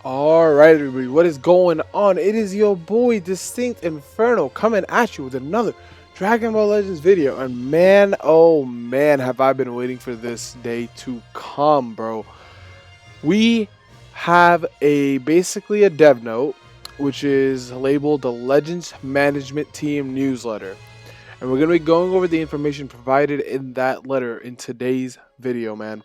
Alright everybody, what is going on? It is your boy Distinct Inferno coming at you with another Dragon Ball Legends video. And man, oh man, have I been waiting for this day to come, bro. We have basically a dev note, which is labeled the Legends Management Team newsletter. And we're going to be going over the information provided in that letter in today's video, man.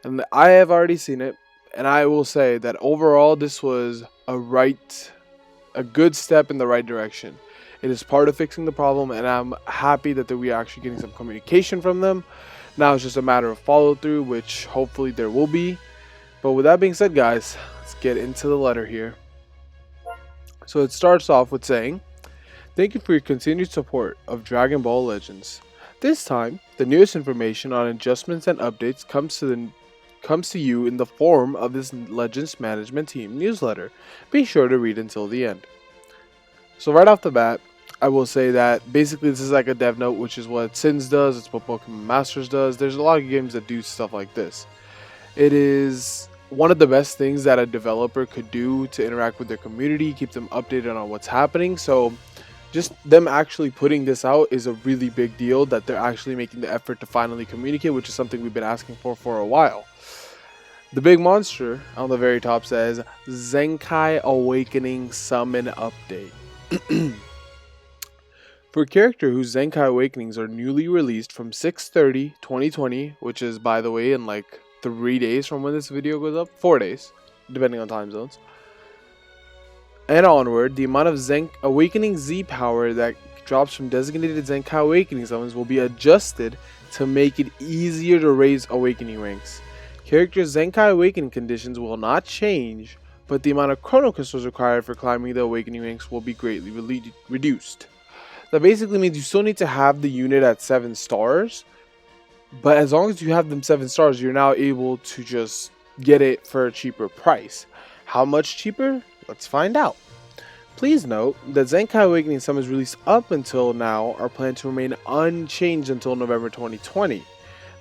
And I have already seen it, and I will say that overall this was a good step in the right direction. It is part of fixing the problem, and I'm happy that we are actually getting some communication from them. Now it's just a matter of follow through, which hopefully there will be. But with that being said, guys, let's get into the letter here. So it starts off with saying, "Thank you for your continued support of Dragon Ball Legends. This time, the newest information on adjustments and updates comes to you in the form of this Legends Management Team newsletter. Be sure to read until the end." So right off the bat, I will say that basically this is like a dev note, which is what Sins does, it's what Pokemon Masters does. There's a lot of games that do stuff like this. It is one of the best things that a developer could do to interact with their community, keep them updated on what's happening. So just them actually putting this out is a really big deal, that they're actually making the effort to finally communicate, which is something we've been asking for a while. The big monster on the very top says Zenkai Awakening Summon Update. For a character whose Zenkai Awakenings are newly released from 6/30/2020, which is, by the way, in like 3 days from when this video goes up, 4 days, depending on time zones, and onward, the amount of Awakening Z power that drops from designated Zenkai Awakening summons will be adjusted to make it easier to raise Awakening ranks. Characters' Zenkai Awakening conditions will not change, but the amount of Chrono Crystals required for climbing the Awakening ranks will be greatly reduced. That basically means you still need to have the unit at 7 stars, but as long as you have them 7 stars, you're now able to just get it for a cheaper price. How much cheaper? Let's find out. Please note that Zenkai Awakening summons released up until now are planned to remain unchanged until November 2020.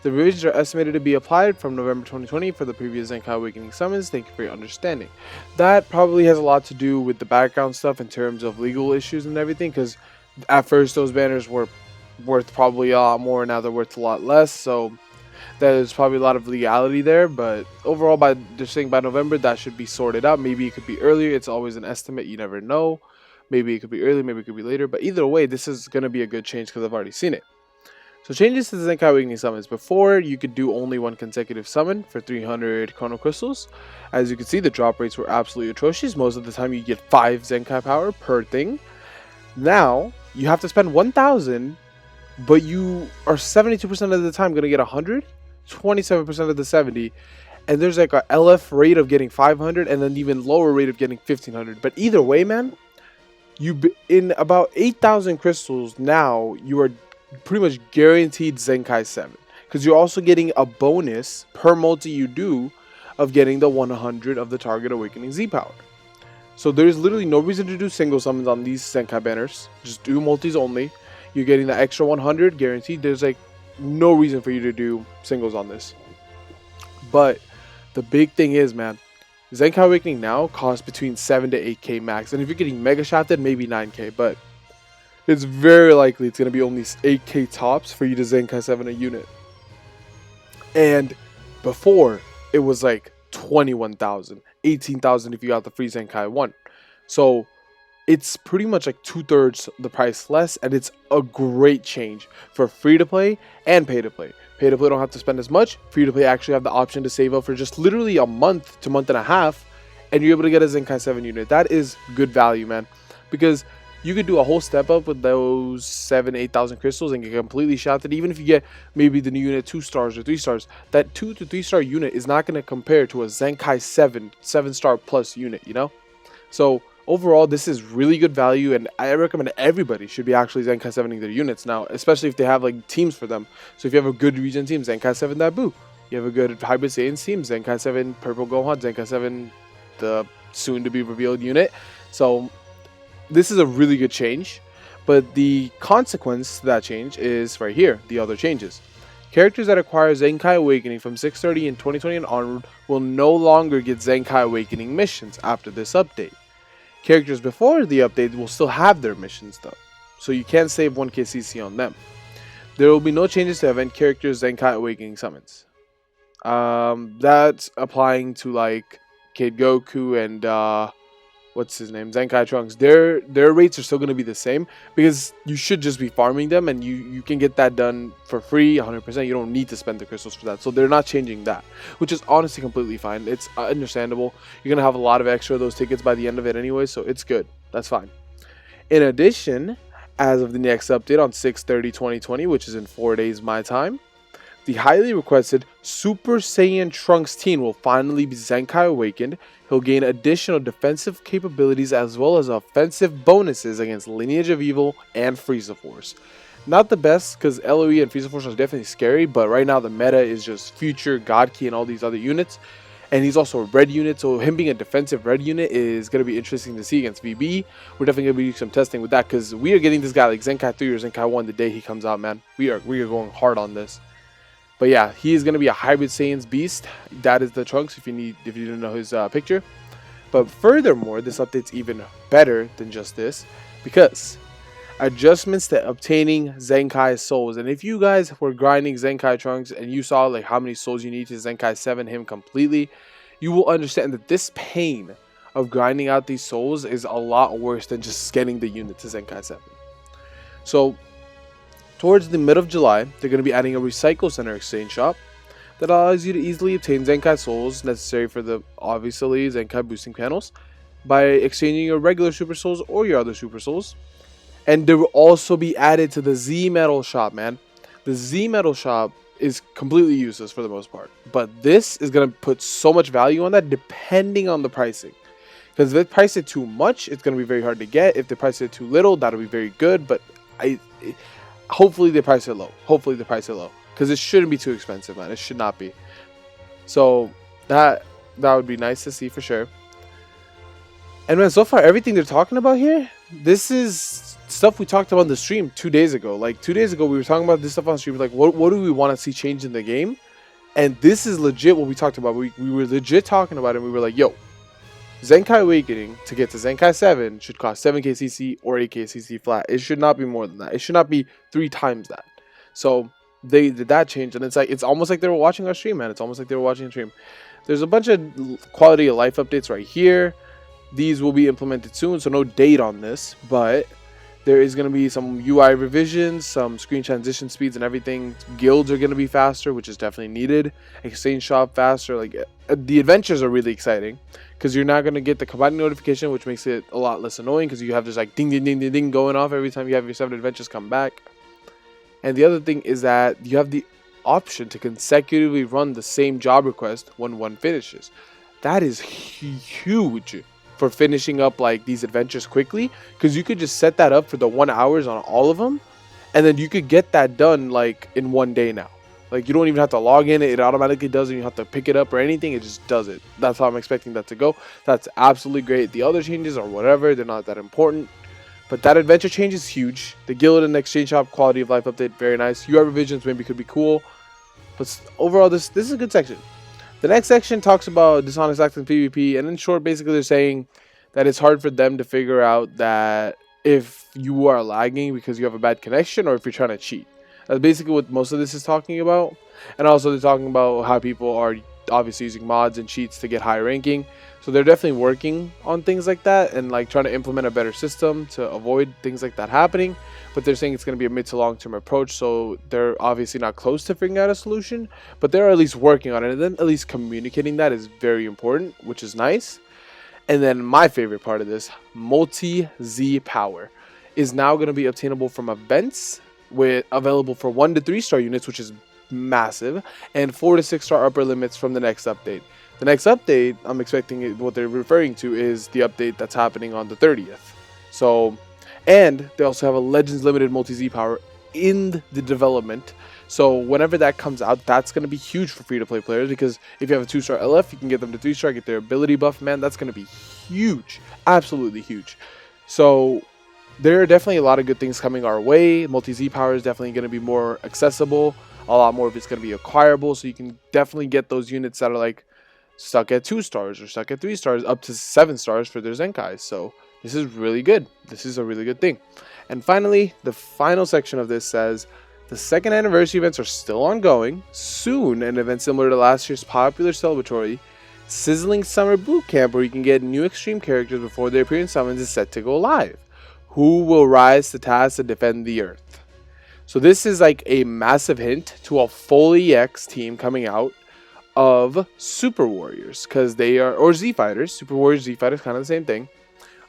The revisions are estimated to be applied from November 2020 for the previous Zenkai Awakening summons. Thank you for your understanding. That probably has a lot to do with the background stuff in terms of legal issues and everything, because at first those banners were worth probably a lot more, now they're worth a lot less, so there's probably a lot of legality there. But overall, they're saying by November that should be sorted out. Maybe it could be earlier, it's always an estimate, you never know. Maybe it could be early, maybe it could be later, but either way, this is going to be a good change because I've already seen it. So changes to the Zenkai Awakening summons. Before, you could do only one consecutive summon for 300 Chrono Crystals. As you can see, the drop rates were absolutely atrocious. Most of the time you get 5 Zenkai power per thing. Now, you have to spend 1,000, but you are 72% of the time going to get 100, 27% of the 70, and there's like a LF rate of getting 500 and an even lower rate of getting 1,500. But either way, man, in about 8,000 crystals now, you are pretty much guaranteed Zenkai 7, because you're also getting a bonus per multi you do of getting the 100 of the target Awakening Z power. So there's literally no reason to do single summons on these Zenkai banners. Just do multis only. You're getting the extra 100 guaranteed. There's like no reason for you to do singles on this. But the big thing is, man, Zenkai Awakening now costs between 7 to 8k max, and if you're getting Mega Shafted, maybe 9k, but it's very likely it's going to be only 8k tops for you to Zenkai 7 a unit. And before, it was like 21,000, 18,000 if you got the free Zenkai 1. So it's pretty much like 2/3 the price less, and it's a great change for free to play and pay to play. Pay to play don't have to spend as much. Free to play actually have the option to save up for just literally a month to month and a half, and you're able to get a Zenkai 7 unit. That is good value, man, because you could do a whole step up with those 8,000 crystals and get completely shafted. Even if you get maybe the new unit 2 stars or 3 stars, that 2 to 3 star unit is not going to compare to a Zenkai 7 star plus unit, you know? So overall, this is really good value, and I recommend everybody should be actually Zenkai 7ing their units now, especially if they have like teams for them. So if you have a good region team, Zenkai 7 that boo. You have a good Hybrid Saiyans team, Zenkai 7 Purple Gohan, Zenkai 7 the soon to be revealed unit. So this is a really good change, but the consequence to that change is right here, the other changes. Characters that acquire Zenkai Awakening from 630 in 2020 and onward will no longer get Zenkai Awakening missions after this update. Characters before the update will still have their missions though, so you can save 1k CC on them. There will be no changes to event characters Zenkai Awakening summons. That's applying to like Kid Goku and what's his name, Zenkai Trunks. Their rates are still going to be the same because you should just be farming them, and you can get that done for free 100%. You don't need to spend the crystals for that, so they're not changing that, which is honestly completely fine. It's understandable. You're going to have a lot of extra of those tickets by the end of it anyway, so it's good. That's fine. In addition, as of the next update on 6/30/2020, which is in 4 days my time, the highly requested Super Saiyan Trunks teen will finally be Zenkai Awakened. He'll gain additional defensive capabilities as well as offensive bonuses against Lineage of Evil and Frieza Force. Not the best because LOE and Frieza Force are definitely scary, but right now the meta is just Future, God Key, and all these other units. And he's also a red unit, so him being a defensive red unit is going to be interesting to see against VB. We're definitely going to be doing some testing with that because we are getting this guy like Zenkai 3 or Zenkai 1 the day he comes out, man. We are going hard on this. But yeah, he is going to be a hybrid Saiyan's beast. That is the Trunks if you didn't know his picture. But furthermore, this update's even better than just this because adjustments to obtaining Zenkai souls. And if you guys were grinding Zenkai Trunks and you saw like how many souls you need to Zenkai 7 him completely, you will understand that this pain of grinding out these souls is a lot worse than just getting the unit to Zenkai 7. So towards the mid of July, they're going to be adding a Recycle Center exchange shop that allows you to easily obtain Zenkai souls necessary for the, obviously, Zenkai boosting panels by exchanging your regular Super Souls or your other Super Souls. And they will also be added to the Z Metal shop, man. The Z Metal shop is completely useless for the most part, but this is going to put so much value on that depending on the pricing. Because if they price it too much, it's going to be very hard to get. If they price it too little, that'll be very good, but hopefully they price it low. Hopefully they price it low. Because it shouldn't be too expensive, man. It should not be. So that would be nice to see for sure. And man, so far everything they're talking about here, this is stuff we talked about on the stream 2 days ago. Like 2 days ago, we were talking about this stuff on stream. Like, what do we want to see change in the game? And this is legit what we talked about. We were legit talking about it. And we were like, yo, Zenkai Awakening to get to Zenkai 7 should cost 7k CC or 8k CC flat. It should not be more than that. It should not be 3 times that. So they did that change, and it's almost like they were watching our stream, man. It's almost like they were watching a stream. There's a bunch of quality of life updates right here. These will be implemented soon, so no date on this, but there is going to be some UI revisions, some screen transition speeds and everything. Guilds are going to be faster, which is definitely needed. Exchange shop faster. Like the adventures are really exciting because you're not going to get the combining notification, which makes it a lot less annoying because you have this like ding ding ding ding ding going off every time you have your 7 adventures come back. And the other thing is that you have the option to consecutively run the same job request when one finishes. That is huge for finishing up like these adventures quickly, because you could just set that up for the 1 hours on all of them, and then you could get that done like in 1 day now. Like you don't even have to log in, it automatically does it. You don't have to pick it up or anything, it just does it. That's how I'm expecting that to go. That's absolutely great. The other changes or whatever, they're not that important. But that adventure change is huge. The guild and exchange shop quality of life update, very nice. UI revisions maybe could be cool. But overall, this is a good section. The next section talks about dishonest acts in PvP. And in short, basically they're saying that it's hard for them to figure out that if you are lagging because you have a bad connection or if you're trying to cheat. That's basically what most of this is talking about. And also they're talking about how people are obviously using mods and cheats to get high ranking. So they're definitely working on things like that and like trying to implement a better system to avoid things like that happening. But they're saying it's going to be a mid to long term approach. So they're obviously not close to figuring out a solution, but they're at least working on it. And then at least communicating that is very important, which is nice. And then my favorite part of this, multi-Z power is now going to be obtainable from events with available for 1 to 3 star units, which is massive, and 4 to 6 star upper limits from the next update. The next update, I'm expecting what they're referring to is the update that's happening on the 30th. So, and they also have a Legends Limited multi-Z power in the development. So whenever that comes out, that's going to be huge for free-to-play players, because if you have a 2-star LF, you can get them to 3-star, get their ability buff, man. That's going to be huge. Absolutely huge. So there are definitely a lot of good things coming our way. Multi-Z power is definitely going to be more accessible. A lot more of it's going to be acquirable, so you can definitely get those units that are like stuck at 2 stars or stuck at 3 stars up to 7 stars for their Zenkais. So this is really good. This is a really good thing. And finally, the final section of this says the second anniversary events are still ongoing. Soon, an event similar to last year's popular celebratory Sizzling Summer Boot Camp, where you can get new extreme characters before their appearance summons, is set to go live. Who will rise to task to defend the Earth? So this is like a massive hint to a full EX team coming out of Super Warriors, because they are, or Z Fighters, Super Warriors, Z Fighters, kind of the same thing,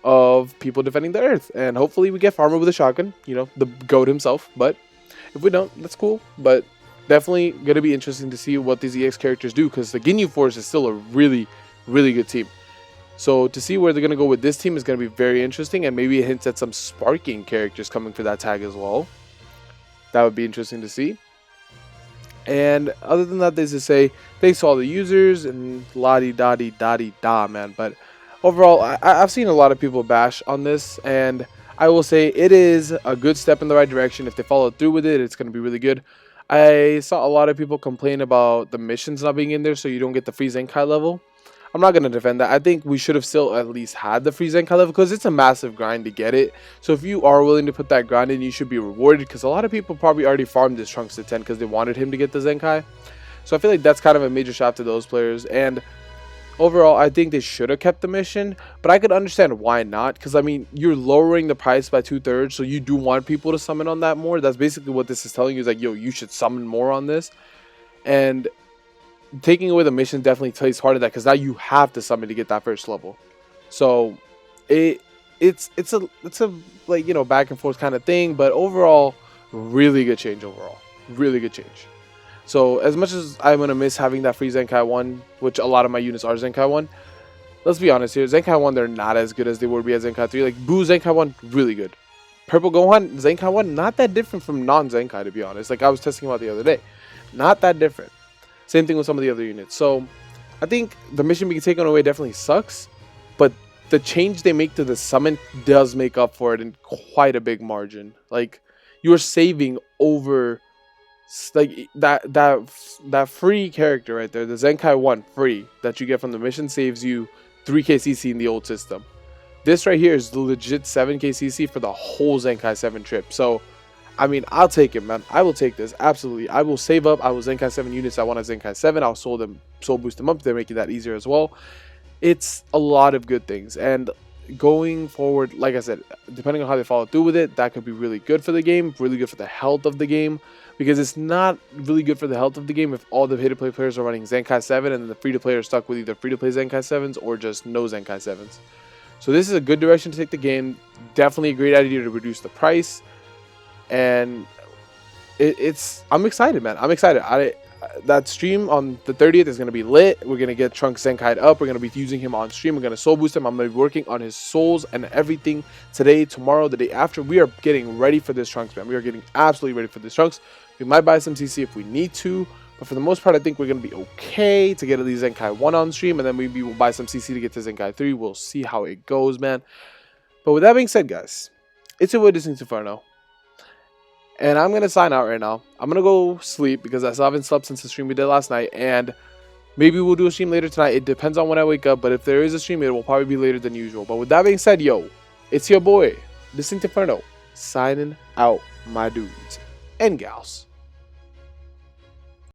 of people defending the Earth. And hopefully we get Farmer with a shotgun, you know, the GOAT himself. But if we don't, that's cool. But definitely going to be interesting to see what these EX characters do, because the Ginyu Force is still a really, really good team. So to see where they're going to go with this team is going to be very interesting, and maybe it hints at some sparking characters coming for that tag as well. That would be interesting to see. And other than that, there's to say thanks to all the users and la-di-da-di-da-di-da, man. But overall, I've seen a lot of people bash on this, and I will say it is a good step in the right direction. If they follow through with it, it's going to be really good. I saw a lot of people complain about the missions not being in there, so you don't get the free Zenkai level. I'm not going to defend that. I think we should have still at least had the free Zenkai level, because it's a massive grind to get it. So if you are willing to put that grind in, you should be rewarded, because a lot of people probably already farmed this Trunks to 10 because they wanted him to get the Zenkai. So I feel like that's kind of a major shot to those players. And overall, I think they should have kept the mission, but I could understand why not, because I mean, you're lowering the price by 2/3, so you do want people to summon on that more. That's basically what this is telling you, is like, yo, you should summon more on this. And taking away the mission definitely plays hard at that, because now you have to summon to get that first level. So it's a like, you know, back and forth kind of thing, but overall, really good change overall. Really good change. So as much as I'm going to miss having that free Zenkai 1, which a lot of my units are Zenkai 1, let's be honest here, Zenkai 1, they're not as good as they would be at Zenkai 3. Like, Boo Zenkai 1, really good. Purple Gohan, Zenkai 1, not that different from non-Zenkai, to be honest. Like, I was testing about the other day. Not that different. Same thing with some of the other units. So I think the mission being taken away definitely sucks, but the change they make to the summon does make up for it in quite a big margin. Like, you're saving over, like, that free character right there, the Zenkai 1 free that you get from the mission, saves you 3k CC in the old system. This right here is the legit 7k CC for the whole Zenkai 7 trip. So I mean, I'll take it, man. I will take this, absolutely. I will save up. I will Zenkai 7 units. I want a Zenkai 7. I'll soul boost them up. They're making that easier as well. It's a lot of good things. And going forward, like I said, depending on how they follow through with it, that could be really good for the game, really good for the health of the game. Because it's not really good for the health of the game if all the pay-to-play players are running Zenkai 7 and then the free-to-play are stuck with either free-to-play Zenkai 7s or just no Zenkai 7s. So this is a good direction to take the game. Definitely a great idea to reduce the price. And I'm excited, man. I'm excited. That stream on the 30th is going to be lit. We're going to get Trunks Zenkai'd up. We're going to be using him on stream. We're going to soul boost him. I'm going to be working on his souls and everything today, tomorrow, the day after. We are getting ready for this Trunks, man. We are getting absolutely ready for this Trunks. We might buy some CC if we need to, but for the most part, I think we're going to be okay to get at least Zenkai 1 on stream, and then maybe we'll buy some CC to get to Zenkai 3. We'll see how it goes, man. But with that being said, guys, it's your boy, this is Inferno. And I'm going to sign out right now. I'm going to go sleep because I still haven't slept since the stream we did last night. And maybe we'll do a stream later tonight. It depends on when I wake up. But if there is a stream, it will probably be later than usual. But with that being said, yo, it's your boy, this is Inferno, signing out, my dudes and gals.